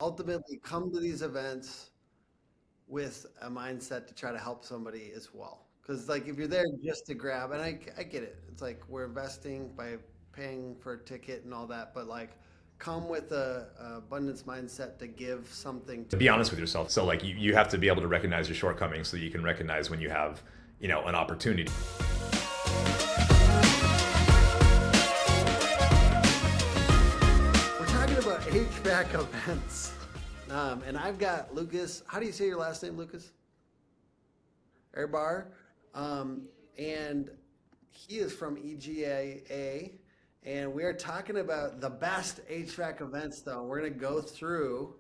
ultimately come to these events with a mindset to try to help somebody as well. Because like if you're there just to grab, and I get it, it's like we're investing by paying for a ticket and all that, but like come with a abundance mindset to give something To to be people. honest with yourself. So like you have to be able to recognize your shortcomings so you can recognize when you have, an opportunity. We're talking about HVAC events, and I've got Lucas. How do you say your last name, Lucas? Airbar, um, and he is from EGAA, and we are talking about the best HVAC events. Though we're going to go through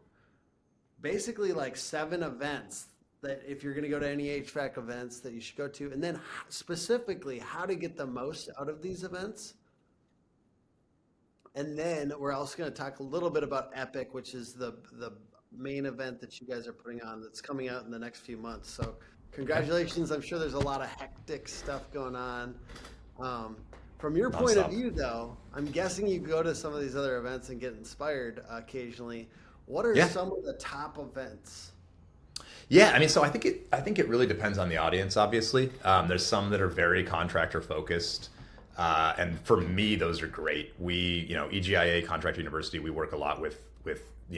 basically like 7 events that if you're going to go to any HVAC events that you should go to, and then specifically how to get the most out of these events. And then we're also going to talk a little bit about Epic, which is the main event that you guys are putting on that's coming out in the next few months. So Okay. congratulations. I'm sure there's a lot of hectic stuff going on. From your point of Nonstop. view, though, I'm guessing you go to some of these other events and get inspired occasionally. What are Yeah. some of the top events? Yeah, I mean, so I think it really depends on the audience. Obviously, there's some that are very contractor focused, and for me, those are great. EGIA Contractor University, we work a lot with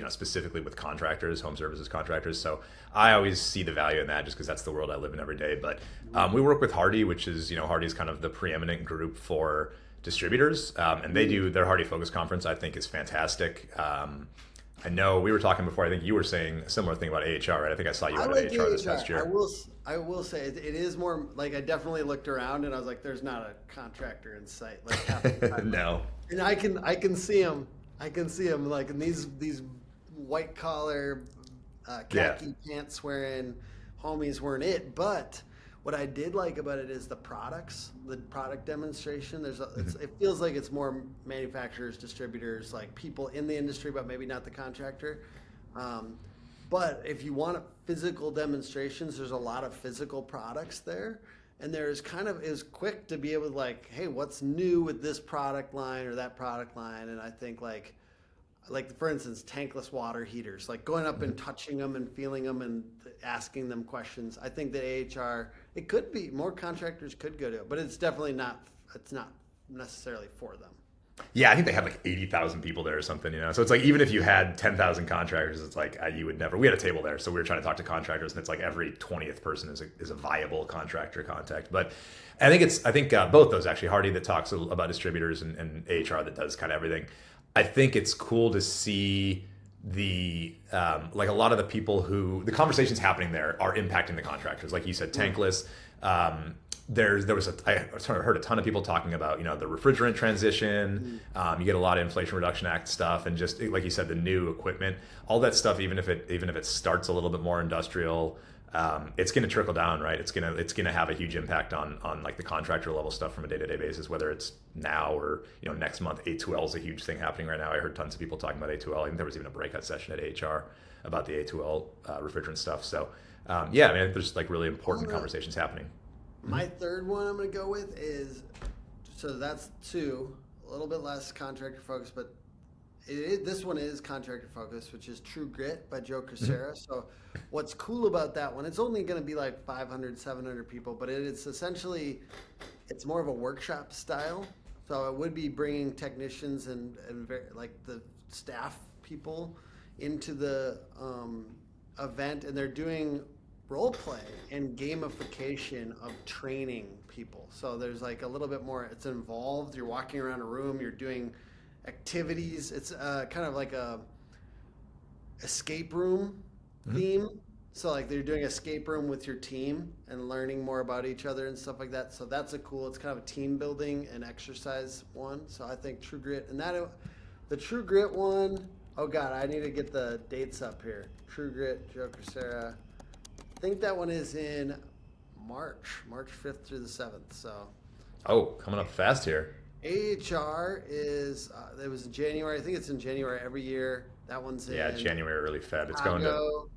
specifically with contractors, home services contractors. So I always see the value in that, just because that's the world I live in every day. But we work with Hardy, which is Hardy's kind of the preeminent group for distributors, and they do their Hardy Focus Conference. I think is fantastic. I know we were talking before. I think you were saying a similar thing about AHR, right? I think I saw you I out at like AHR this AHR. past year. I will say it is more like I definitely looked around and I was like, "There's not a contractor in sight." Like half the time, No. and I can see them. I can see them like in these white collar, Yeah. khaki pants wearing homies weren't it. But what I did like about it is the product demonstration. It feels like it's more manufacturers, distributors, like people in the industry, but maybe not the contractor. Um, but if you want physical demonstrations, there's a lot of physical products there. And there's kind of is quick to be able to like, hey, what's new with this product line or that product line? And I think like for instance, tankless water heaters, like going up and touching them and feeling them and asking them questions. I think that AHR, it could be more contractors could go to it, but it's definitely not. It's not necessarily for them. Yeah, I think they had like 80,000 people there or something, So it's like even if you had 10,000 contractors, it's like you would never. We had a table there, so we were trying to talk to contractors, and it's like every 20th person is a viable contractor contact. But I think both those actually, Hardy that talks about distributors and AHR that does kind of everything. I think it's cool to see the like a lot of the people who the conversations happening there are impacting the contractors. Like you said, tankless. I sort of heard a ton of people talking about the refrigerant transition. You get a lot of Inflation Reduction Act stuff, and just like you said, the new equipment, all that stuff. Even if it starts a little bit more industrial, it's going to trickle down, right? It's gonna have a huge impact on like the contractor level stuff from a day to day basis, whether it's now or next month. A2L is a huge thing happening right now. I heard tons of people talking about A2L. I think there was even a breakout session at HR about the A2L refrigerant stuff. So yeah, I mean, there's like really important conversations happening. My third one I'm going to go with is so that's two, a little bit less contractor focused, but this one is contractor focused, which is True Grit by Joe Crisera. So what's cool about that one? It's only going to be like 500, 700 people, but it's essentially it's more of a workshop style. So it would be bringing technicians and like the staff people into the event, and they're doing role play and gamification of training people. So there's like a little bit more. It's involved. You're walking around a room. You're doing activities. It's kind of like a escape room theme. So like they're doing escape room with your team and learning more about each other and stuff like that. So that's a cool. It's kind of a team building and exercise one. So I think True Grit and the True Grit one. Oh God, I need to get the dates up here. True Grit, Joe Crisera. I think that one is in March 5th through the 7th. So Oh, coming up fast here. AHR is it was in January. I think it's in January every year. That one's Yeah, in January, early Feb. It's going to. Chicago.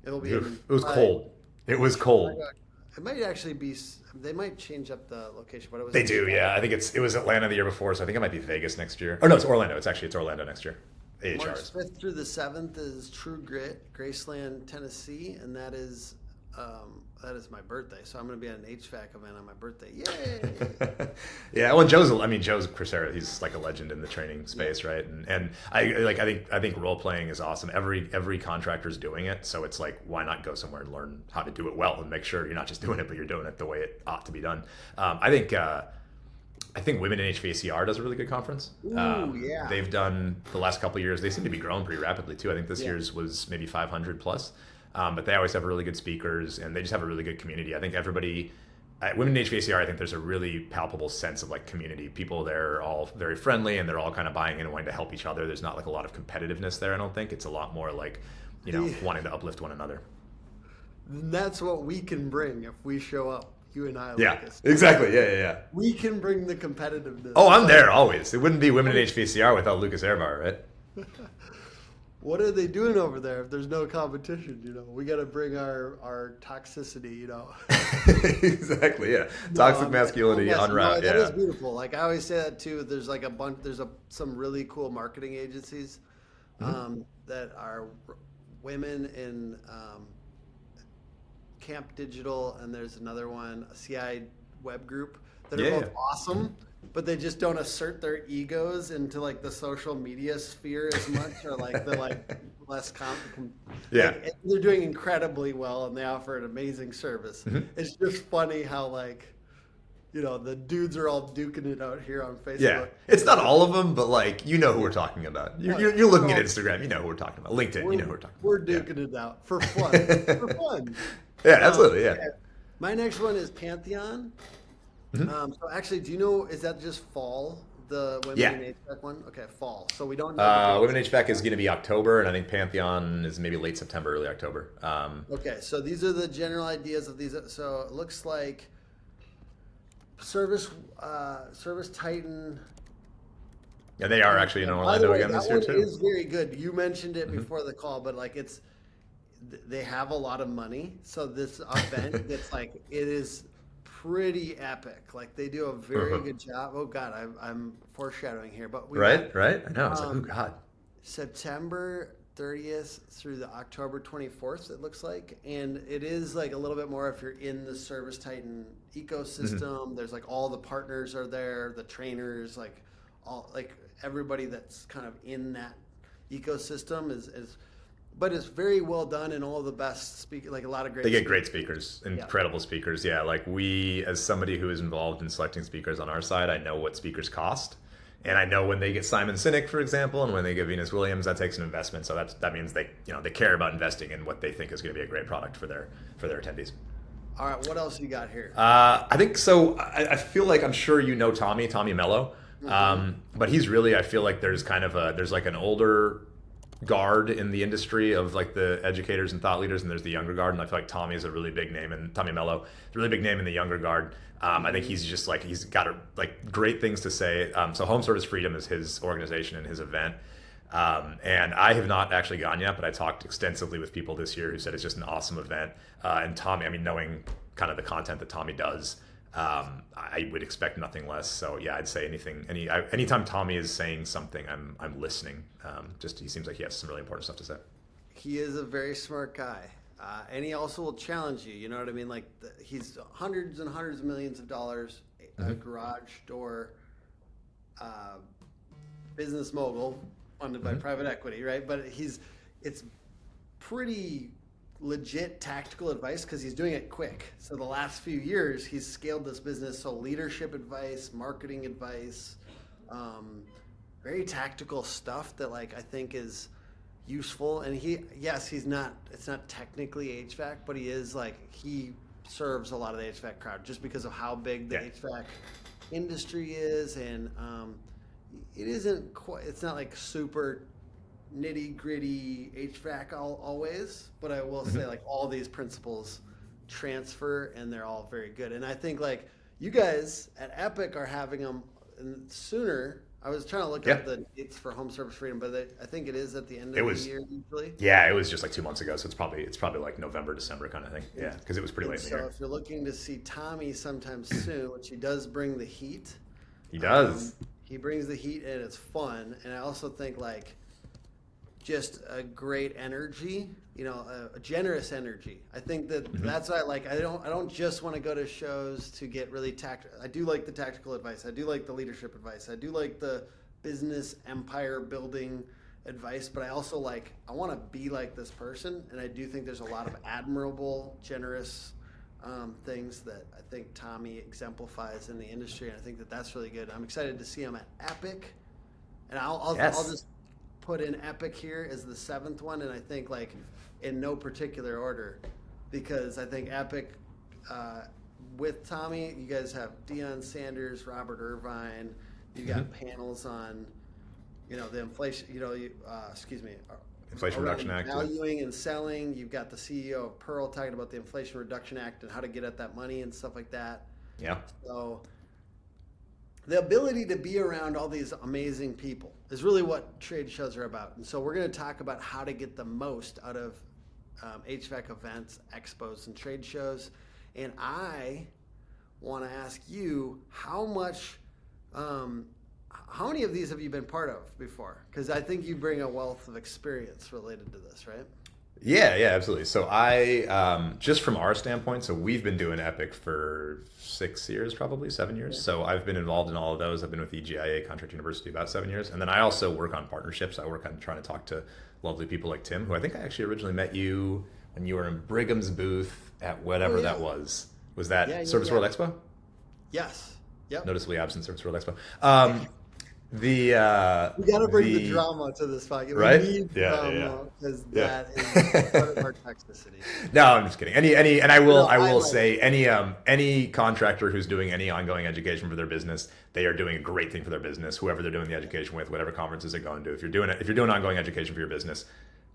It'll be Oof, in it was probably cold. It was cold. Chicago. It might actually be. They might change up the location, but it was They in do, Chicago. yeah. I think it was Atlanta the year before, so I think it might be Vegas next year. Or no, it's Orlando. It's Orlando next year. AHRs. March 5th through the 7th is True Grit, Graceland, Tennessee, and that is my birthday. So I'm going to be at an HVAC event on my birthday. Yay! Yeah, well, Joe's Crisera. He's like a legend in the training space, right? And I think role playing is awesome. Every contractor's doing it, so it's like, why not go somewhere and learn how to do it well and make sure you're not just doing it, but you're doing it the way it ought to be done. I think Women in HVACR does a really good conference. Ooh, yeah. They've done the last couple of years. They seem to be growing pretty rapidly too. I think this year's was maybe 500 plus. But they always have really good speakers, and they just have a really good community. I think everybody at Women in HVACR, I think there's a really palpable sense of like community. People there are all very friendly, and they're all kind of buying in and wanting to help each other. There's not like a lot of competitiveness there. I don't think it's a lot more like, wanting to uplift one another. That's what we can bring if we show up. You and I, Yeah, Lucas. exactly. Yeah. We can bring the competitiveness. Oh, I'm there always. It wouldn't be Women in HVACR without Lucas Airbar, right? What are they doing over there if there's no competition? We got to bring our toxicity. Exactly. Yeah. Toxic masculinity on route. That yeah. is beautiful. Like I always say that too. There's like some really cool marketing agencies that are women in Camp Digital, and there's another one, a CI web group that are both awesome, but they just don't assert their egos into like the social media sphere as much, or like the less like, they're doing incredibly well and they offer an amazing service. It's just funny how the dudes are all duking it out here on Facebook. Yeah, it's not all of them, but who we're talking about. You're looking at Instagram, you know who we're talking about. LinkedIn, you know who we're talking about. We're duking it out for fun. For fun. Yeah, absolutely. Yeah. My next one is Pantheon. So actually, do you know, is that just fall? The Women in HVAC one? Okay, fall. So we don't know. Women in HVAC is going to be October, and I think Pantheon is maybe late September, early October. Okay, so these are the general ideas of these. So it looks like Service Titan. Yeah, they are actually in Orlando again this year too. That one is very good. You mentioned it before the call, but they have a lot of money. So this event, it is pretty epic. Like they do a very good job. Oh God, I'm foreshadowing here, but right. I know. It's like, oh God. September 30th through the October 24th, it looks like, and it is like a little bit more if you're in the Service Titan ecosystem. There's like all the partners are there, the trainers, everybody that's kind of in that ecosystem is. But it's very well done, and all the best speakers, like a lot of great. They get great speakers, incredible speakers. Yeah, like we, as somebody who is involved in selecting speakers on our side, I know what speakers cost, and I know when they get Simon Sinek, for example, and when they get Venus Williams, that takes an investment. So that means they care about investing in what they think is going to be a great product for their attendees. All right, what else you got here? I think so. I feel like I'm sure you know Tommy Mello, but he's really. I feel like there's like an older guard in the industry of like the educators and thought leaders, and there's the younger guard, and I feel like Tommy is a really big name, and Tommy Mello is a really big name in the younger guard. I think he's just he's got great things to say. So Home Service Freedom is his organization and his event, and I have not actually gone yet, but I talked extensively with people this year who said it's just an awesome event. And Tommy, knowing kind of the content that Tommy does, I would expect nothing less. So yeah, I'd say anytime Tommy is saying something, I'm listening. He seems like he has some really important stuff to say. He is a very smart guy, and he also will challenge you. You know what I mean? He's hundreds and hundreds of millions of dollars, a garage door business mogul funded by private equity, right? But it's pretty legit tactical advice because he's doing it quick. So the last few years he's scaled this business. So leadership advice, marketing advice, very tactical stuff that I think is useful. And it's not technically HVAC, but he is he serves a lot of the HVAC crowd just because of how big the HVAC industry is. And it's not super nitty gritty HVAC always, but I will say all these principles transfer, and they're all very good. And I think you guys at Epic are having them sooner. I was trying to look up the dates for Home Service Freedom, but I think it is at the end of the year usually. Yeah, it was just 2 months ago, so it's probably November, December kind of thing. Yeah, because it was pretty late in the year. So if you're looking to see Tommy sometime soon, which he does bring the heat. He does. He brings the heat, and it's fun. And I also think just a great energy, a generous energy. I think that that's what I like. I don't just want to go to shows to get really tactical. I do like the tactical advice. I do like the leadership advice. I do like the business empire building advice, but I also I want to be like this person. And I do think there's a lot of admirable, generous things that I think Tommy exemplifies in the industry. And I think that that's really good. I'm excited to see him at Epic. And I'll just put in Epic here as the 7th one, and I think in no particular order, because I think Epic with Tommy, you guys have Deion Sanders, Robert Irvine, you got panels on the inflation, Inflation Reduction Act, valuing and selling. You've got the CEO of Pearl talking about the Inflation Reduction Act and how to get at that money and stuff like that. Yeah. So the ability to be around all these amazing people is really what trade shows are about. And so we're going to talk about how to get the most out of HVAC events, expos, and trade shows. And I want to ask you, how many of these have you been part of before? Because I think you bring a wealth of experience related to this, right? Yeah, absolutely. So I, just from our standpoint, so we've been doing Epic for 6 years, probably 7 years. Yeah. So I've been involved in all of those. I've been with EGIA Contract University about 7 years. And then I also work on partnerships. I work on trying to talk to lovely people like Tim, who I think I actually originally met you when you were in Brigham's booth at whatever that was. Was that Service World Expo? Yes. Yep. Noticeably absent Service World Expo. We got to bring the drama to this fight, right? We need drama because that is part of our toxicity. No, I'm just kidding. And I will say any contractor who's doing any ongoing education for their business, they are doing a great thing for their business. Whoever they're doing the education with, whatever conferences they're going to, if you're doing ongoing education for your business,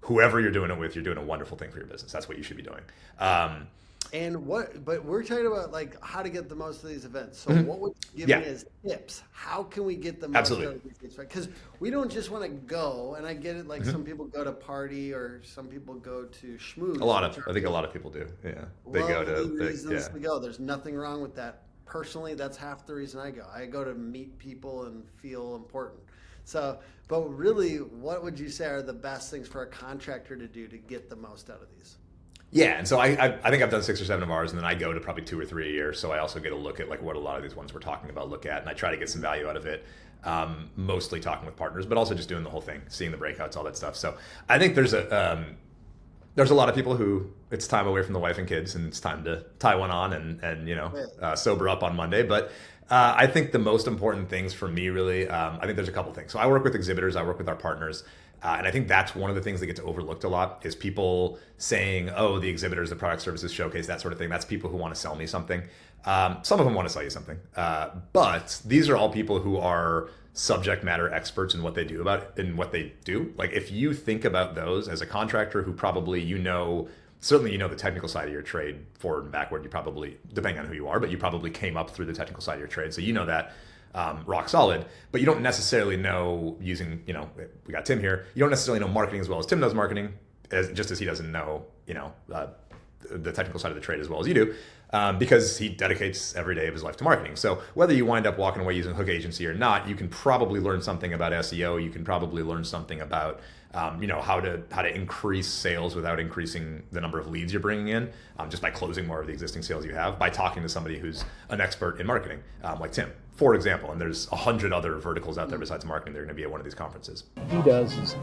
whoever you're doing it with, you're doing a wonderful thing for your business. That's what you should be doing. But we're talking about how to get the most of these events. So what would you give me as tips? How can we get the most out of these things? Because we don't just want to go, and I get it, some people go to party or some people go to schmooze. I think a lot of people do. Yeah. They go to reasons to go. There's nothing wrong with that. Personally, that's half the reason I go. I go to meet people and feel important. So, but really, what would you say are the best things for a contractor to do to get the most out of these? Yeah, and so I think I've done 6 or 7 of ours, and then I go to probably 2 or 3 a year. So I also get a look at what a lot of these ones we're talking about look at, and I try to get some value out of it. Mostly talking with partners, but also just doing the whole thing, seeing the breakouts, all that stuff. So I think there's a lot of people who it's time away from the wife and kids, and it's time to tie one on and sober up on Monday. But I think the most important things for me, really, I think there's a couple things. So I work with exhibitors, I work with our partners. And I think that's one of the things that gets overlooked a lot is people saying, oh, the exhibitors, the product services showcase, that sort of thing. That's people who want to sell me something. Some of them want to sell you something. But these are all people who are subject matter experts in what they do what they do. If you think about those as a contractor who probably certainly the technical side of your trade forward and backward, you probably, depending on who you are, but you probably came up through the technical side of your trade. So that rock solid, but you don't necessarily know using, we got Tim here, you don't necessarily know marketing as well as Tim knows marketing, just as he doesn't know, the technical side of the trade as well as you do, because he dedicates every day of his life to marketing. So whether you wind up walking away using Hook Agency or not, you can probably learn something about SEO. You can probably learn something about, how to increase sales without increasing the number of leads you're bringing in, just by closing more of the existing sales you have, by talking to somebody who's an expert in marketing, like Tim, for example. And there's 100 other verticals out there besides marketing. They're going to be at one of these conferences. What he does is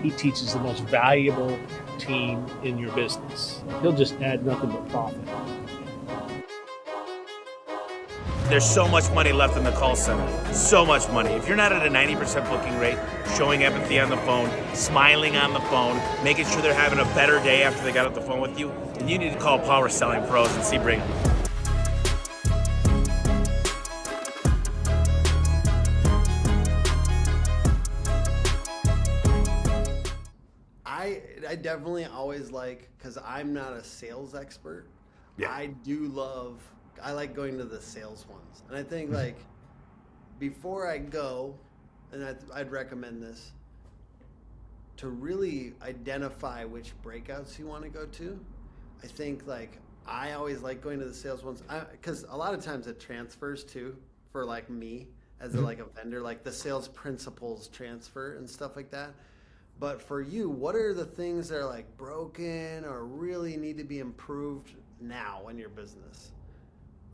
he teaches the most valuable team in your business. He'll just add nothing but profit. There's so much money left in the call center. So much money. If you're not at a 90% booking rate, showing empathy on the phone, smiling on the phone, making sure they're having a better day after they got off the phone with you, then you need to call Power Selling Pros and see Brigham. I definitely always because I'm not a sales expert. Yeah. I like going to the sales ones. And I think before I go, and I'd recommend this, to really identify which breakouts you want to go to. I think I always like going to the sales ones because a lot of times it transfers too for me as a vendor, the sales principles transfer and stuff like that. But for you, what are the things that are like broken or really need to be improved now in your business?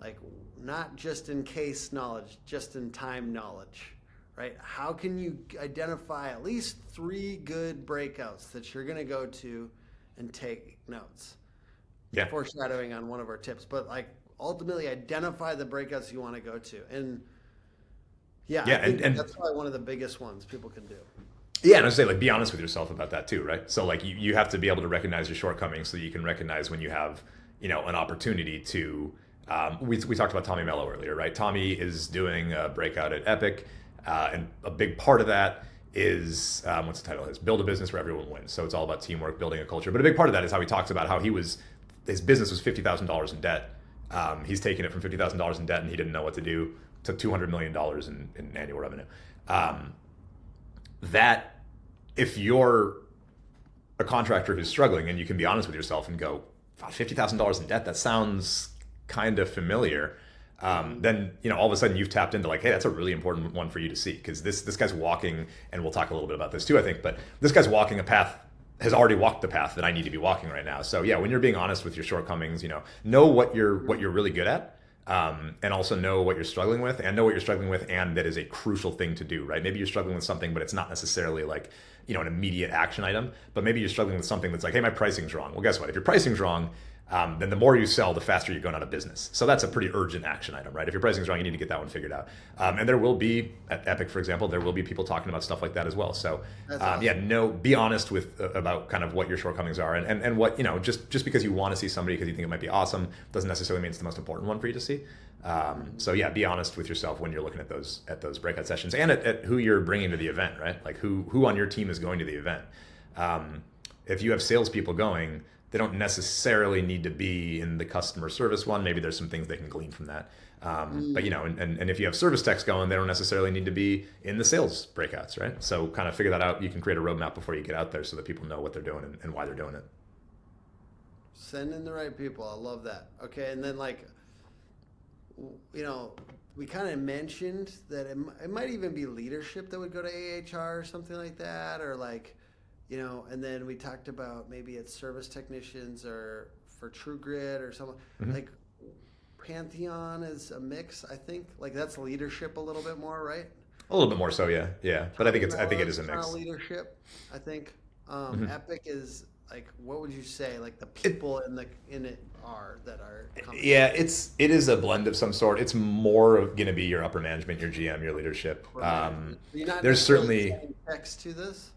Like not just in case knowledge, just in time knowledge, right? How can you identify at least 3 good breakouts that you're going to go to and take notes? Yeah. Foreshadowing on one of our tips, but like ultimately identify the breakouts you want to go to. And I think and that's probably one of the biggest ones people can do. Yeah, and I was say, like, be honest with yourself about that too, right? So like you have to be able to recognize your shortcomings so that you can recognize when you have, an opportunity to, we talked about Tommy Mello earlier, right? Tommy is doing a breakout at Epic, and a big part of that is, what's the title of his? Build a business where everyone wins. So it's all about teamwork, building a culture. But a big part of that is how he talks about how his business was $50,000 in debt. He's taken it from $50,000 in debt and he didn't know what to do to $200 million in annual revenue. That if you're a contractor who's struggling and you can be honest with yourself and go, $50,000 in debt, that sounds kind of familiar. Then, all of a sudden you've tapped into like, hey, that's a really important one for you to see. Because this guy's walking, and we'll talk a little bit about this too, I think, but this guy's walking a path, has already walked the path that I need to be walking right now. So yeah, when you're being honest with your shortcomings, know what you're really good at. And also know what you're struggling with, and that is a crucial thing to do, right? Maybe you're struggling with something, but it's not necessarily like, an immediate action item, but maybe you're struggling with something that's like, hey, my pricing's wrong. Well, guess what? If your pricing's wrong, then the more you sell, the faster you're going out of business. So that's a pretty urgent action item, right? If your pricing's wrong, you need to get that one figured out. And there will be, at Epic, for example, there will be people talking about stuff like that as well. So awesome. Be honest about kind of what your shortcomings are, and what, just because you want to see somebody because you think it might be awesome doesn't necessarily mean it's the most important one for you to see. Be honest with yourself when you're looking at those breakout sessions, and at who you're bringing to the event, right? Like who on your team is going to the event. If you have salespeople going, they don't necessarily need to be in the customer service one. Maybe there's some things they can glean from that. But if you have service techs going, they don't necessarily need to be in the sales breakouts, right? So kind of figure that out. You can create a roadmap before you get out there so that people know what they're doing and why they're doing it. Send in the right people. I love that. Okay, and then we kind of mentioned that it might even be leadership that would go to AHR or something like that, or and then we talked about maybe it's service technicians or for True Grit or something. Mm-hmm. Like Pantheon is a mix, I think. Like that's leadership a little bit more, right? A little bit more so, yeah. But I think it is a mix. Leadership, I think. Epic is like, what would you say? Like the people in it are that are. Yeah, it is a blend of some sort. It's more going to be your upper management, your GM, your leadership. Right. There's certainly text to this.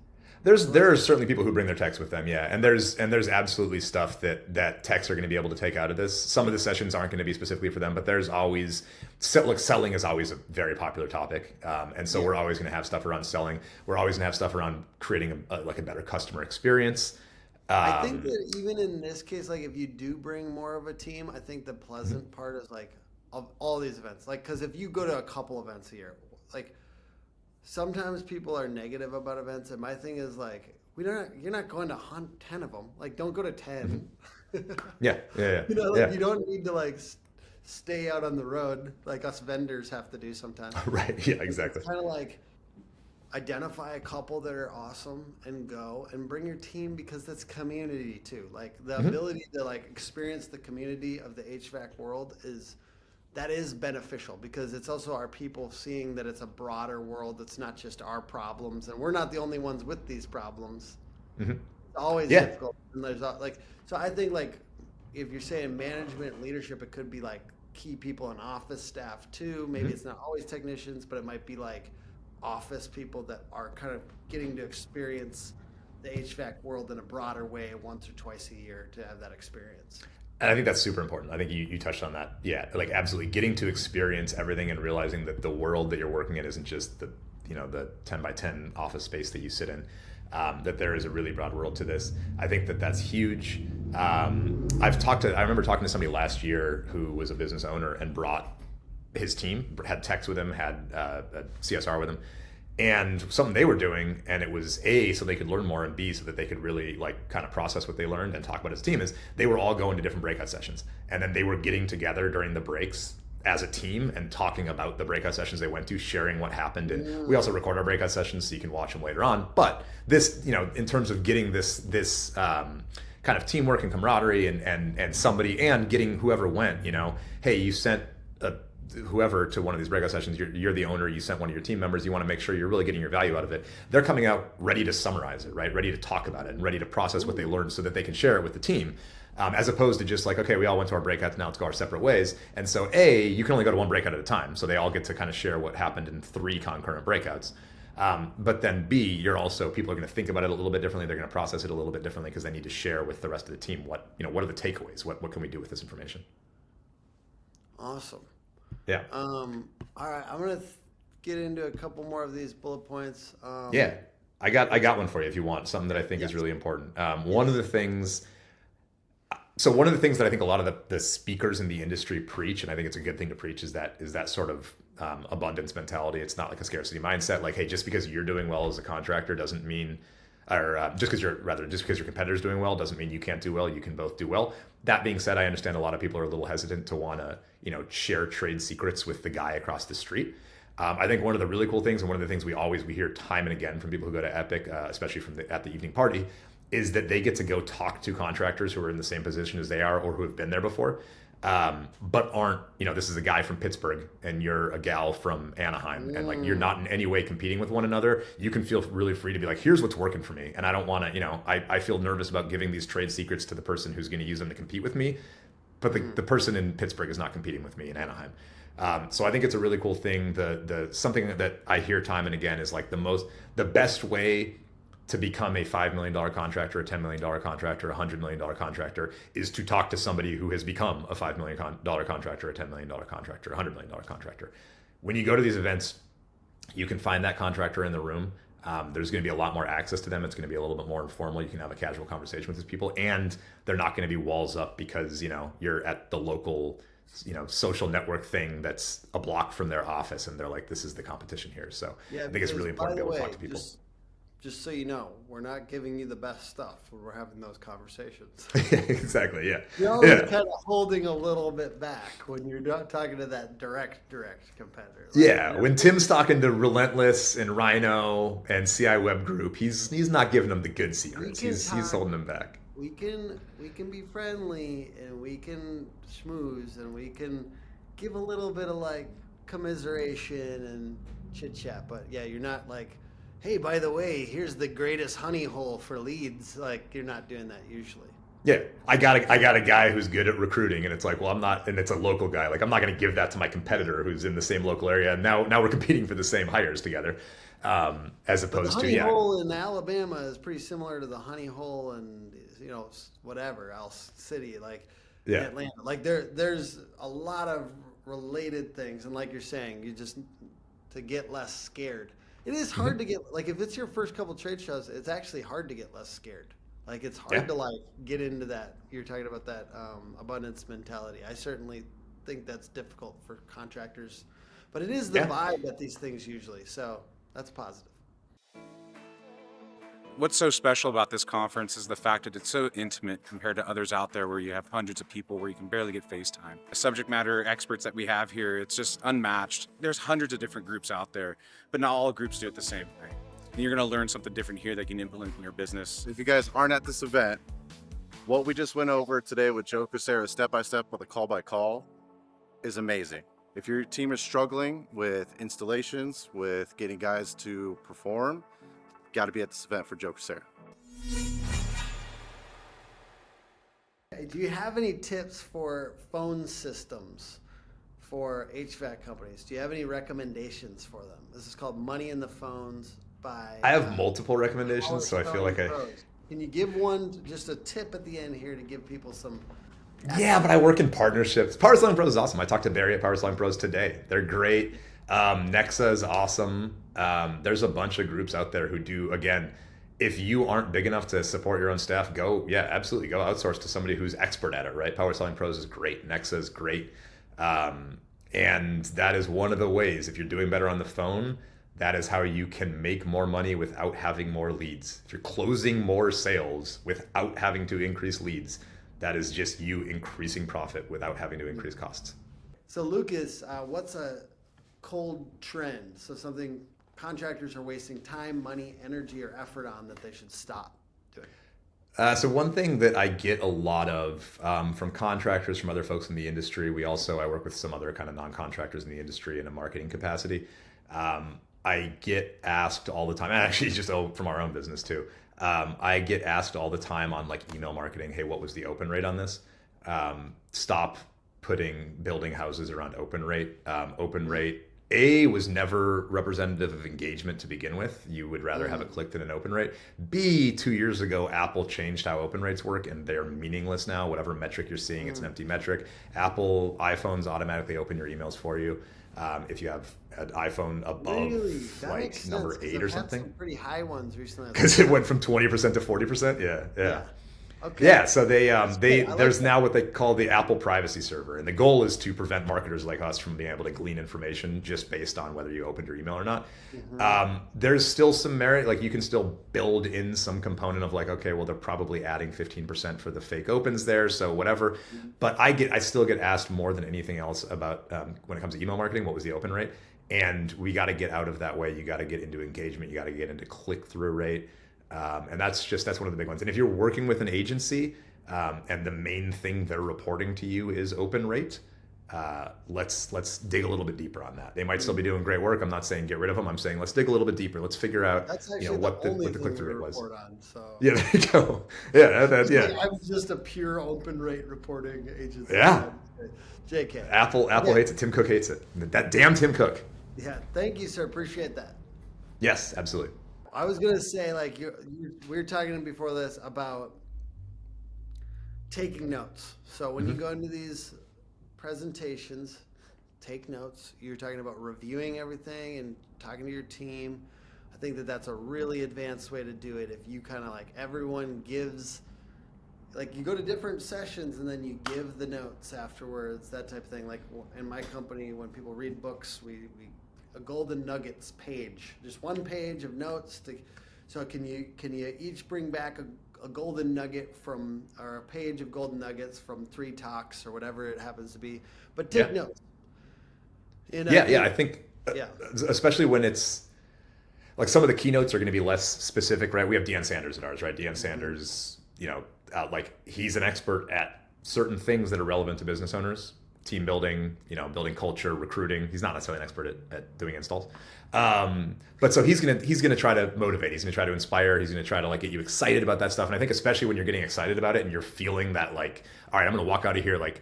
There are certainly people who bring their techs with them, yeah, and there's absolutely stuff that techs are going to be able to take out of this. Some of the sessions aren't going to be specifically for them, but there's always selling is always a very popular topic, and so we're always going to have stuff around selling. We're always going to have stuff around creating a better customer experience. I think that even in this case, like if you do bring more of a team, I think the pleasant part is like of all these events, like because if you go to a couple events a year, like. Sometimes people are negative about events, and my thing is like, you're not going to hunt 10 of them. Like, don't go to 10. Yeah. You don't need to stay out on the road like us vendors have to do sometimes. Right. Yeah. Exactly. Kind of like identify a couple that are awesome and go and bring your team because that's community too. Like the ability to experience the community of the HVAC world is beneficial because it's also our people seeing that it's a broader world. It's not just our problems, and we're not the only ones with these problems. It's always difficult. And there's so I think if you're saying management leadership, it could be key people in office staff too. Maybe it's not always technicians, but it might be office people that are kind of getting to experience the HVAC world in a broader way once or twice a year to have that experience. And I think that's super important. I think you touched on that. Yeah, absolutely getting to experience everything and realizing that the world that you're working in isn't just the 10 by 10 office space that you sit in. That there is a really broad world to this. I think that's huge. I remember talking to somebody last year who was a business owner and brought his team, had techs with him, had a CSR with him, and something they were doing, and it was A, so they could learn more, and B, so that they could really kind of process what they learned and talk about his team, is they were all going to different breakout sessions, and then they were getting together during the breaks as a team and talking about the breakout sessions they went to, sharing what happened. And we also record our breakout sessions so you can watch them later on. But this, in terms of getting this kind of teamwork and camaraderie and somebody, and getting whoever went, hey, you sent whoever to one of these breakout sessions, you're the owner, you sent one of your team members, you want to make sure you're really getting your value out of it. They're coming out ready to summarize it, right? Ready to talk about it and ready to process what they learned so that they can share it with the team. As opposed to just like, okay, we all went to our breakouts, now let's go our separate ways. And so you can only go to one breakout at a time. So they all get to kind of share what happened in 3 concurrent breakouts. But then B, people are going to think about it a little bit differently. They're going to process it a little bit differently because they need to share with the rest of the team what are the takeaways? What can we do with this information? Awesome. Yeah. All right, I'm going to get into a couple more of these bullet points. Yeah, I got one for you if you want, something that I think is really important. One of the things that I think a lot of the speakers in the industry preach, and I think it's a good thing to preach, is that sort of abundance mentality. It's not like a scarcity mindset. Like, hey, just because you're doing well as a contractor doesn't mean, or just because your competitor's doing well doesn't mean you can't do well. You can both do well. That being said, I understand a lot of people are a little hesitant to want to share trade secrets with the guy across the street. I think one of the really cool things, and one of the things we hear time and again from people who go to Epic, especially at the evening party, is that they get to go talk to contractors who are in the same position as they are or who have been there before, but aren't, this is a guy from Pittsburgh and you're a gal from Anaheim, and like you're not in any way competing with one another. You can feel really free to be like, here's what's working for me. And I don't want to, I feel nervous about giving these trade secrets to the person who's going to use them to compete with me. But the person in Pittsburgh is not competing with me in Anaheim. So I think it's a really cool thing. The something that I hear time and again is like the best way to become a $5 million contractor, a $10 million contractor, a $100 million contractor is to talk to somebody who has become a $5 million contractor, a $10 million contractor, a $100 million contractor. When you go to these events, you can find that contractor in the room. There's going to be a lot more access to them. It's going to be a little bit more informal. You can have a casual conversation with these people, and they're not going to be walls up because, you're at the local, social network thing that's a block from their office, and they're like, this is the competition here. So I think it's really important to be able to talk to people. Just so you know, we're not giving you the best stuff when we're having those conversations. Exactly, yeah. You're always kind of holding a little bit back when you're not talking to that direct competitor. Like, when Tim's talking to Relentless and Rhino and CI Web Group, he's not giving them the good secrets. He's holding them back. We can be friendly, and we can schmooze, and we can give a little bit of like commiseration and chit chat. But yeah, you're not like, hey, by the way, here's the greatest honey hole for leads. Like, you're not doing that usually. Yeah, I got a guy who's good at recruiting, and it's like, well, I'm not, and it's a local guy. Like, I'm not going to give that to my competitor who's in the same local area. And now we're competing for the same hires together, as opposed to the honey hole in Alabama is pretty similar to the honey hole in whatever else city, like in Atlanta. Like there's a lot of related things, and like you're saying, you just to get less scared. It is hard to get, like, if it's your first couple trade shows, it's actually hard to get less scared. Like, it's hard to, like, get into that. You're talking about that abundance mentality. I certainly think that's difficult for contractors. But it is the vibe at these things usually. So that's positive. What's so special about this conference is the fact that it's so intimate compared to others out there where you have hundreds of people where you can barely get FaceTime. The subject matter experts that we have here, it's just unmatched. There's hundreds of different groups out there, but not all groups do it the same way. And you're going to learn something different here that you can implement in your business. If you guys aren't at this event, what we just went over today with Joe Crucera, step-by-step with a call-by-call, is amazing. If your team is struggling with installations, with getting guys to perform, got to be at this event for Joe Crucera. Do you have any tips for phone systems for HVAC companies? Do you have any recommendations for them? This is called Money in the Phones by... I have multiple recommendations, so I feel like Can you give one, just a tip at the end here to give people some... Yeah, but I work in partnerships. Power Selling Pros is awesome. I talked to Barry at Power Selling Pros today. They're great. Nexa is awesome. There's a bunch of groups out there who do, again, if you aren't big enough to support your own staff, absolutely go outsource to somebody who's expert at it, right? Power Selling Pros is great. Nexa is great. And that is one of the ways, if you're doing better on the phone, that is how you can make more money without having more leads. If you're closing more sales without having to increase leads, that is just you increasing profit without having to increase costs. So Lucas, what's a cold trend? So something contractors are wasting time, money, energy, or effort on that they should stop doing. So one thing that I get a lot of from contractors, from other folks in the industry, I work with some other kind of non-contractors in the industry in a marketing capacity. I get asked all the time, and actually just from our own business too. I get asked all the time on like email marketing, hey, what was the open rate on this? Stop building houses around open rate. Open rate was never representative of engagement to begin with. You would rather have it clicked than an open rate. B, 2 years ago, Apple changed how open rates work, and they're meaningless now. Whatever metric you're seeing, it's an empty metric. Apple iPhones automatically open your emails for you. If you have an iPhone above like number 8 or something. Some pretty high ones recently. Because it went from 20% to 40%. Yeah. Okay. Yeah, so there's now what they call the Apple privacy server, and the goal is to prevent marketers like us from being able to glean information just based on whether you opened your email or not. There's still some merit, like you can still build in some component of like, okay, well they're probably adding 15% for the fake opens there, so whatever. But I still get asked more than anything else about when it comes to email marketing, what was the open rate? And we got to get out of that way. You got to get into engagement. You got to get into click-through rate. And that's one of the big ones. And if you're working with an agency and the main thing they're reporting to you is open rate, let's dig a little bit deeper on that. They might still be doing great work. I'm not saying get rid of them. I'm saying let's dig a little bit deeper. Let's figure out what the click-through rate was. On, so. Yeah, there you go. Yeah. I'm just a pure open rate reporting agency. Yeah. JK. Apple hates it. Tim Cook hates it. That damn Tim Cook. Yeah. Thank you, sir. Appreciate that. Yes, absolutely. I was gonna say, like we were talking before this about taking notes. So when you go into these presentations, take notes. You're talking about reviewing everything and talking to your team. I think that's a really advanced way to do it. If you kind of like everyone gives, like you go to different sessions and then you give the notes afterwards, that type of thing. Like in my company, when people read books, we a golden nuggets page, just one page of notes. So can you each bring back a golden nugget or a page of golden nuggets from 3 talks or whatever it happens to be, but take notes. I think especially when it's like some of the keynotes are going to be less specific, right? We have Deanne Sanders at ours, right? Deanne Sanders, like he's an expert at certain things that are relevant to business owners. Team building, building culture, recruiting. He's not necessarily an expert at doing installs. But so he's gonna try to motivate. He's gonna try to inspire. He's gonna try to like get you excited about that stuff. And I think especially when you're getting excited about it and you're feeling that like, all right, I'm gonna walk out of here like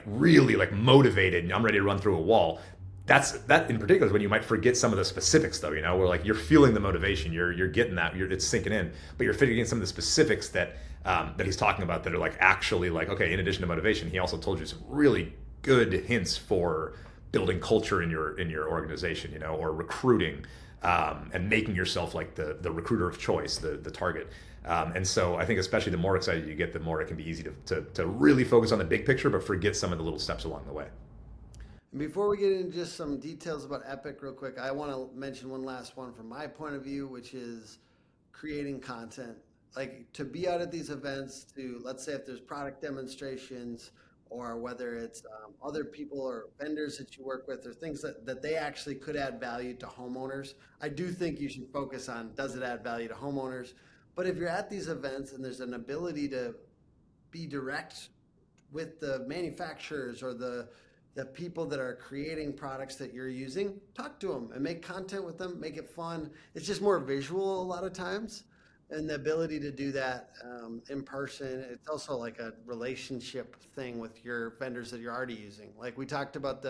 really like motivated and I'm ready to run through a wall. That in particular is when you might forget some of the specifics though, where like you're feeling the motivation, you're getting that, it's sinking in, but you're forgetting some of the specifics that he's talking about that are like actually like, okay, in addition to motivation, he also told you some really good hints for building culture in your organization, or recruiting, and making yourself like the recruiter of choice, the target. And so I think especially the more excited you get, the more it can be easy to really focus on the big picture, but forget some of the little steps along the way. Before we get into just some details about Epic real quick, I want to mention one last one from my point of view, which is creating content. Like to be out at these events, let's say if there's product demonstrations, or whether it's other people or vendors that you work with, or things that they actually could add value to homeowners. I do think you should focus on, does it add value to homeowners? But if you're at these events and there's an ability to be direct with the manufacturers or the people that are creating products that you're using, talk to them and make content with them, make it fun. It's just more visual a lot of times. And the ability to do that in person, it's also like a relationship thing with your vendors that you're already using. Like we talked about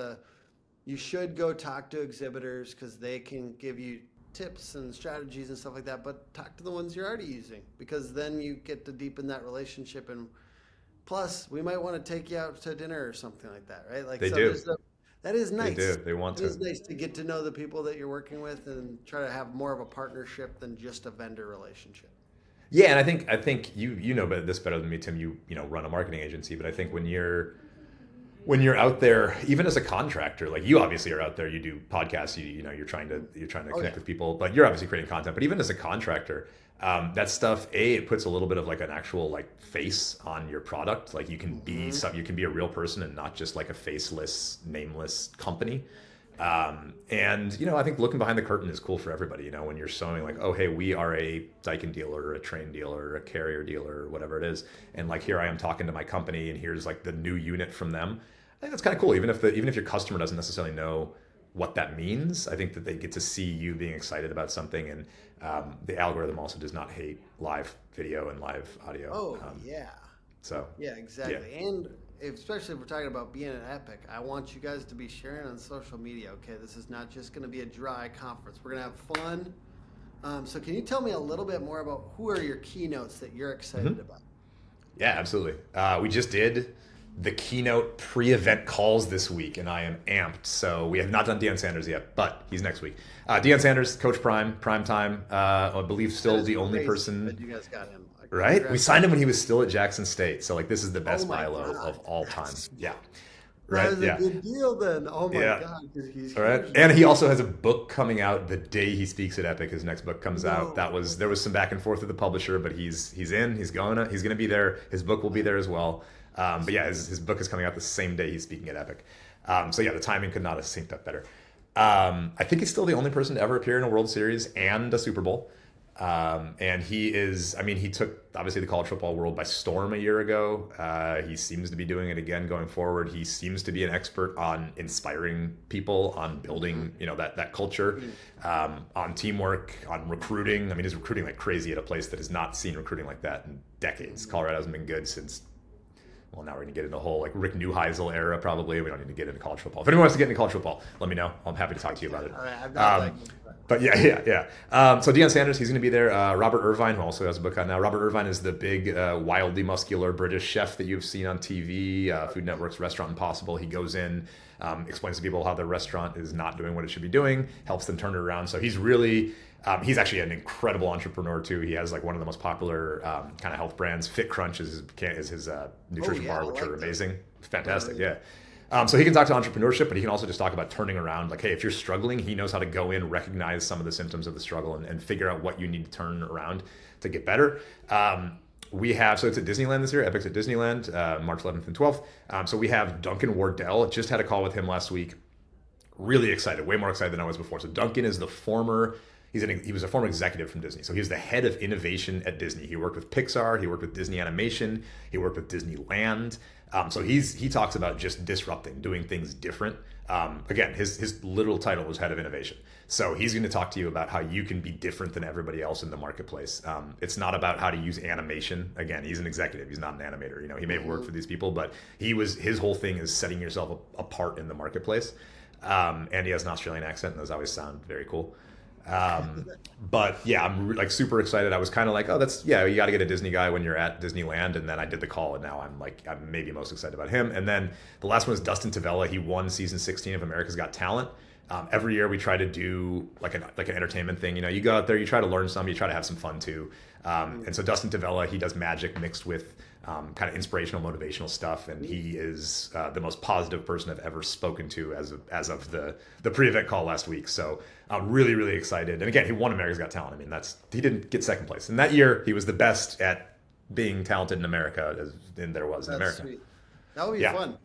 you should go talk to exhibitors because they can give you tips and strategies and stuff like that, but talk to the ones you're already using because then you get to deepen that relationship. And plus, we might want to take you out to dinner or something like that, right? Like they do. That is nice. They do. They want to. It is nice to get to know the people that you're working with and try to have more of a partnership than just a vendor relationship. Yeah, and I think you know this better than me, Tim. You run a marketing agency, but I think when you're when you're out there, even as a contractor, like you obviously are out there, you do podcasts, you're trying to connect with people, but you're obviously creating content. But even as a contractor, that stuff, it puts a little bit of like an actual like face on your product. Like you can be you can be a real person and not just like a faceless, nameless company. And I think looking behind the curtain is cool for everybody. When you're showing like, oh, hey, we are a Daikin dealer or a Train dealer or a Carrier dealer or whatever it is, and like here I am talking to my company, and here's like the new unit from them. I think that's kind of cool, even if your customer doesn't necessarily know what that means. I think that they get to see you being excited about something, and the algorithm also does not hate live video and live audio. Oh, yeah. So yeah, exactly. Yeah. And especially if we're talking about being an Epic, I want you guys to be sharing on social media. Okay, this is not just going to be a dry conference. We're going to have fun. So can you tell me a little bit more about who are your keynotes that you're excited about? Yeah, absolutely. We just did the keynote pre-event calls this week, and I am amped. So we have not done Deion Sanders yet, but he's next week. Deion Sanders, Coach Prime time. I believe still the only person. That you guys got him. Right? We signed him when he was still at Jackson State. So like this is the best Milo of all time. Yeah. Right. That was a good deal then. Oh my God. He's right. huge. And he also has a book coming out the day he speaks at Epic. His next book comes out. There was some back and forth with the publisher, but he's gonna be there. His book will be there as well. But yeah, his book is coming out the same day he's speaking at Epic. So yeah, the timing could not have synced up better. I think he's still the only person to ever appear in a World Series and a Super Bowl. And he took obviously the college football world by storm a year ago. He seems to be doing it again going forward. He seems to be an expert on inspiring people, on building, that culture, on teamwork, on recruiting. I mean, he's recruiting like crazy at a place that has not seen recruiting like that in decades. Colorado hasn't been good since, well, now we're going to get into the whole like Rick Neuheisel era probably. We don't need to get into college football. If anyone wants to get into college football, let me know. I'm happy to talk to you about it. All right, I've got But yeah. So Deion Sanders, he's going to be there. Robert Irvine, who also has a book out now. Robert Irvine is the big, wildly muscular British chef that you've seen on TV, Food Network's Restaurant Impossible. He goes in, explains to people how their restaurant is not doing what it should be doing, helps them turn it around. So he's really, he's actually an incredible entrepreneur too. He has like one of the most popular kind of health brands. Fit Crunch is his nutrition bar, which are amazing. Fantastic, yeah. So he can talk to entrepreneurship, but he can also just talk about turning around. Like, hey, if you're struggling, he knows how to go in, recognize some of the symptoms of the struggle, and figure out what you need to turn around to get better. So it's at Disneyland this year. Epic's at Disneyland, March 11th and 12th. So we have Duncan Wardell. Just had a call with him last week. Really excited, way more excited than I was before. So Duncan is he was a former executive from Disney. So he was the head of innovation at Disney. He worked with Pixar, he worked with Disney Animation, he worked with Disneyland. So he talks about just disrupting, doing things different. Again, his literal title was head of innovation. So he's going to talk to you about how you can be different than everybody else in the marketplace. It's not about how to use animation. Again, he's an executive. He's not an animator. He may have worked for these people, but his whole thing is setting yourself apart in the marketplace. And he has an Australian accent, and those always sound very cool. But yeah, I'm like super excited. I was kind of like, you got to get a Disney guy when you're at Disneyland. And then I did the call, and now I'm maybe most excited about him. And then the last one was Dustin Tavella. He won season 16 of America's Got Talent. Every year we try to do like an entertainment thing. You go out there, you try to learn some, you try to have some fun too. And so Dustin Tavella, he does magic mixed with kind of inspirational, motivational stuff, and he is the most positive person I've ever spoken to as of the pre-event call last week. So I'm really, really excited. And again, he won America's Got Talent. I mean, he didn't get second place, and that year he was the best at being talented in America than there was in America. Sweet. That would be fun.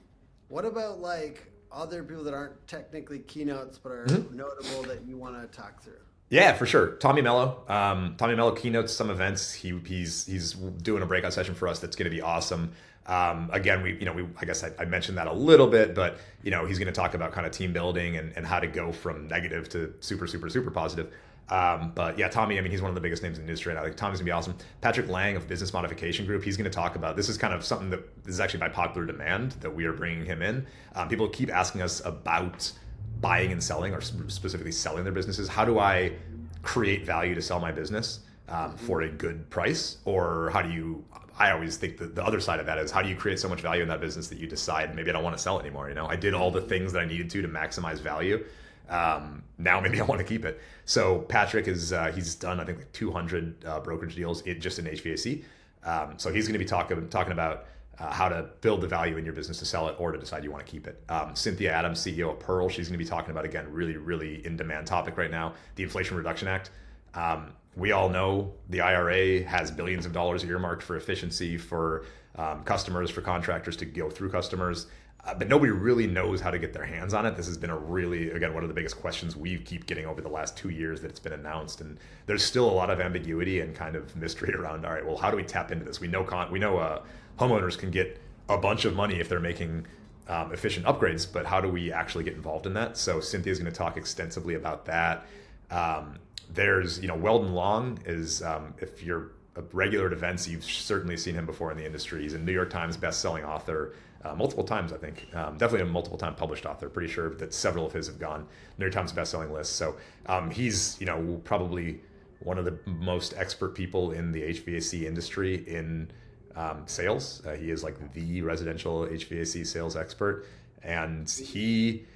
What about like other people that aren't technically keynotes but are notable that you want to talk through? Yeah, for sure. Tommy Mello. Tommy Mello keynotes some events. He's doing a breakout session for us that's going to be awesome. Again, I guess I mentioned that a little bit, but he's going to talk about kind of team building and how to go from negative to super, super, super positive. But yeah, Tommy, he's one of the biggest names in the industry. And I think Tommy's gonna be awesome. Patrick Lang of Business Modification Group, he's going to talk about, this is kind of something that this is actually by popular demand that we are bringing him in. People keep asking us about buying and selling, or specifically selling their businesses. How do I create value to sell my business for a good price? Or I always think that the other side of that is, how do you create so much value in that business that you decide, maybe I don't want to sell it anymore? I did all the things that I needed to maximize value. Now maybe I want to keep it. So Patrick he's done, I think, like 200 brokerage deals just in HVAC. So he's going to be talking about how to build the value in your business to sell it or to decide you want to keep it. Cynthia Adams, CEO of Pearl, she's going to be talking about, again, really, really in demand topic right now, the Inflation Reduction Act. We all know the IRA has billions of dollars earmarked for efficiency for customers, for contractors to go through customers. But nobody really knows how to get their hands on it. This has been a really, again, one of the biggest questions we keep getting over the last 2 years that it's been announced. And there's still a lot of ambiguity and kind of mystery around, all right, well, how do we tap into this? We know homeowners can get a bunch of money if they're making efficient upgrades, but how do we actually get involved in that? So Cynthia's going to talk extensively about that. There's, Weldon Long is, if you're a regular at events, you've certainly seen him before in the industry. He's a New York Times best-selling author. Multiple times, I think. Definitely a multiple-time published author. Pretty sure that several of his have gone New York Times best-selling lists. So he's, probably one of the most expert people in the HVAC industry in sales. He is like the residential HVAC sales expert, and he's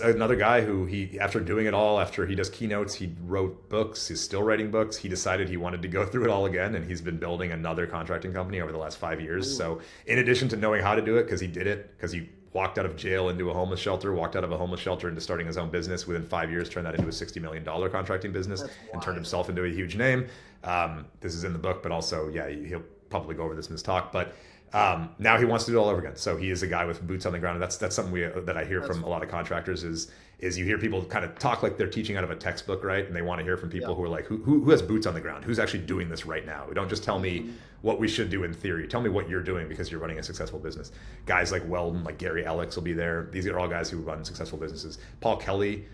another guy who after doing it all, after he does keynotes, he wrote books, he's still writing books. He decided he wanted to go through it all again, and he's been building another contracting company over the last 5 years. Ooh. So in addition to knowing how to do it, because he walked out of jail into a homeless shelter, walked out of a homeless shelter into starting his own business, within 5 years turned that into a $60 million contracting business and turned himself into a huge name. This is in the book, but also, he'll probably go over this in his talk. But now he wants to do it all over again. So he is a guy with boots on the ground. And that's something that I hear from a lot of contractors is you hear people kind of talk like they're teaching out of a textbook, right? And they want to hear from people who are like, who has boots on the ground? Who's actually doing this right now? Don't just tell me what we should do in theory. Tell me what you're doing because you're running a successful business. Guys like Weldon, like Gary Alex will be there. These are all guys who run successful businesses. Paul Kelly,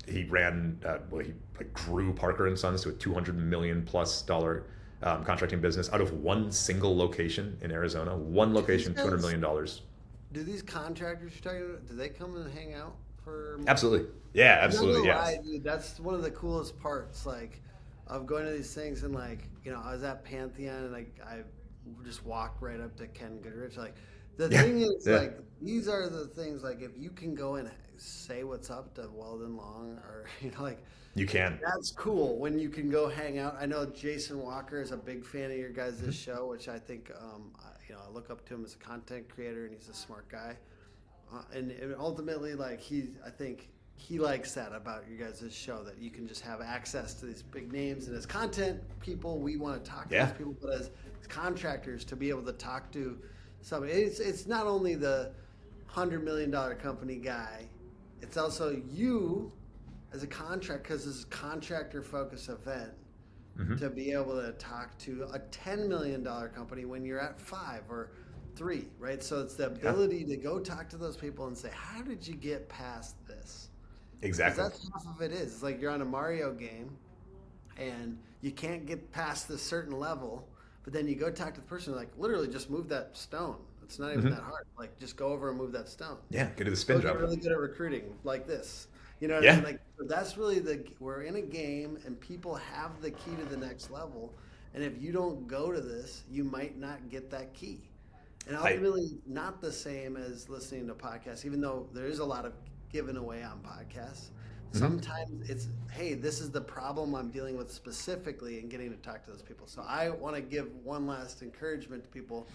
he ran, he grew Parker & Sons to a $200 million plus contracting business out of one single location in Arizona. One location, $200 million. Do these contractors you're talking about, do they come and hang out for? Absolutely. Yeah, absolutely. Yes. Dude, that's one of the coolest parts, of going to these things and I was at Pantheon and I just walked right up to Ken Goodrich. The thing is, these are the things, if you can go and say what's up to Weldon Long or, you can. That's cool when you can go hang out. I know Jason Walker is a big fan of your guys' show, which I think, I look up to him as a content creator, and he's a smart guy. And ultimately, I think he likes that about you guys' show, that you can just have access to these big names. And as content people, we want to talk to these people, but as contractors, to be able to talk to somebody. It's not only the $100 million company guy, it's also you as a contractor, because this is a contractor-focused event, to be able to talk to a $10 million company when you're at 5 or 3, right? So it's the ability to go talk to those people and say, how did you get past this? Exactly. That's half of it is. It's like you're on a Mario game, and you can't get past this certain level, but then you go talk to the person, literally just move that stone. It's not even that hard. Just go over and move that stone. Yeah, get to the spin jump. You're really good at recruiting like this. You know what I mean? That's really we're in a game and people have the key to the next level. And if you don't go to this, you might not get that key. And ultimately, not the same as listening to podcasts, even though there is a lot of giving away on podcasts. Sometimes it's, hey, this is the problem I'm dealing with specifically, and getting to talk to those people. So I want to give one last encouragement to people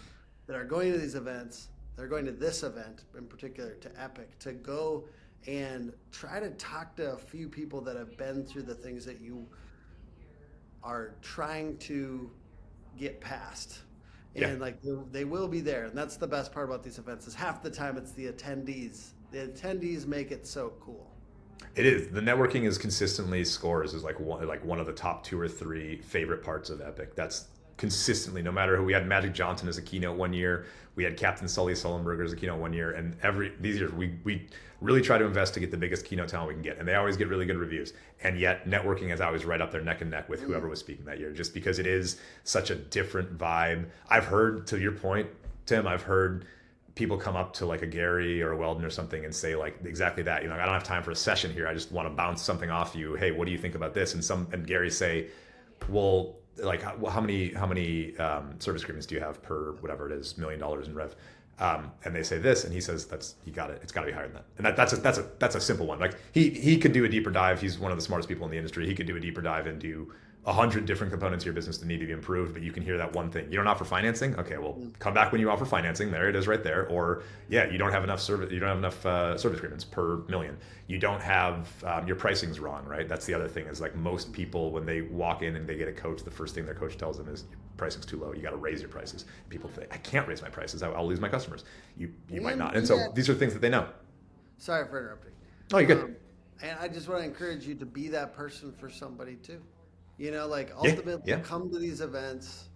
that are going to these events, they're going to this event in particular, to Epic, to go and try to talk to a few people that have been through the things that you are trying to get past. And they will be there. And that's the best part about these events, is half the time it's the attendees. The attendees make it so cool. It is. The networking is consistently scores as one of the top 2 or 3 favorite parts of Epic. That's consistently, no matter who. We had Magic Johnson as a keynote one year. We had Captain Sully Sullenberger as a keynote one year. And these years we really try to invest to get the biggest keynote talent we can get. And they always get really good reviews. And yet networking is always right up there neck and neck with whoever was speaking that year, just because it is such a different vibe. I've heard, to your point, Tim, I've heard people come up to a Gary or a Weldon or something and say exactly that. I don't have time for a session here. I just want to bounce something off you. Hey, what do you think about this? And Gary say, well, how many service agreements do you have per whatever it is, $1 million in rev? And they say this, and he says, you got it. It's got to be higher than that. And that's a simple one. He could do a deeper dive. He's one of the smartest people in the industry. He could do a deeper dive into 100 different components of your business that need to be improved, but you can hear that one thing. You don't offer financing? Okay, well, come back when you offer financing. There it is right there. Or yeah, you don't have enough service. You don't have enough service agreements per million. You don't have your pricing's wrong, right? That's the other thing is like most people when they walk in and they get a coach, the first thing their coach tells them is your pricing's too low. You got to raise your prices. People think I can't raise my prices. I'll lose my customers. You might not. And so these are things that they know. Sorry for interrupting. Oh, you're good. And I just want to encourage you to be that person for somebody too. You know, like ultimately come to these events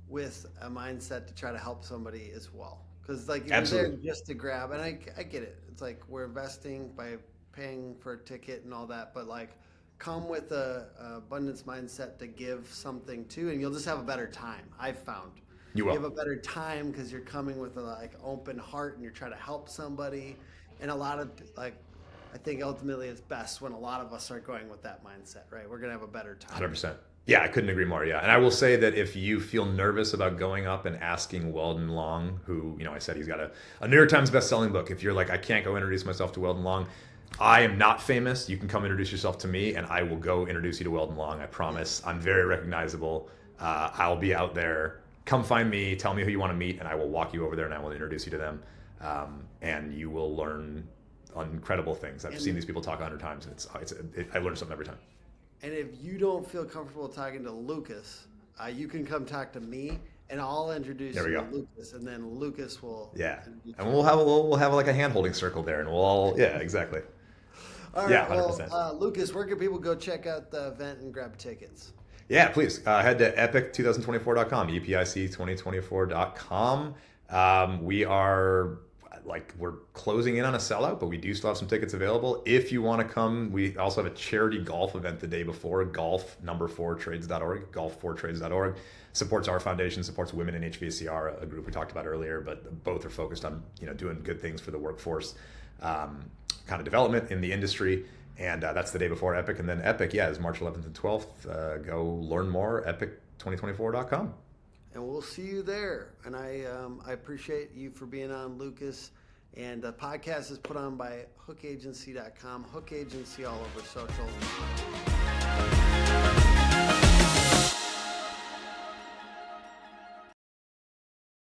with a mindset to try to help somebody as well. Because like you're there just to grab, and I get it. It's like we're investing by paying for a ticket and all that, but like come with a abundance mindset to give something too, and you'll just have a better time. I've found you have a better time because you're coming with a like open heart and you're trying to help somebody, and a lot of like. I think ultimately it's best when a lot of us are going with that mindset, right? We're going to have a better time. 100%. Yeah, I couldn't agree more. Yeah. And I will say that if you feel nervous about going up and asking Weldon Long, who, you know, I said he's got a New York Times best-selling book. If you're like, I can't go introduce myself to Weldon Long, I am not famous. You can come introduce yourself to me and I will go introduce you to Weldon Long. I promise. I'm very recognizable. I'll be out there. Come find me. Tell me who you want to meet and I will walk you over there and I will introduce you to them. And you will learn incredible things. I've seen these people talk 100 times, and I learn something every time. And if you don't feel comfortable talking to Lucas, you can come talk to me, and I'll introduce you to Lucas, and then Lucas will. Yeah, and we'll have like a hand holding circle there, and we'll all exactly. All right, yeah, 100%. Well, Lucas, where can people go check out the event and grab tickets? Yeah, please head to epic2024.com, epic2024.com. We are. We're closing in on a sellout, but we do still have some tickets available. If you want to come, we also have a charity golf event the day before, golf4trades.org, golf4trades.org. Supports our foundation, supports Women in HVACR, a group we talked about earlier, but both are focused on doing good things for the workforce kind of development in the industry. And that's the day before Epic. And then Epic, is March 11th and 12th. Go learn more, epic2024.com. And we'll see you there. And I appreciate you for being on, Lucas. And the podcast is put on by hookagency.com. Hook Agency all over social.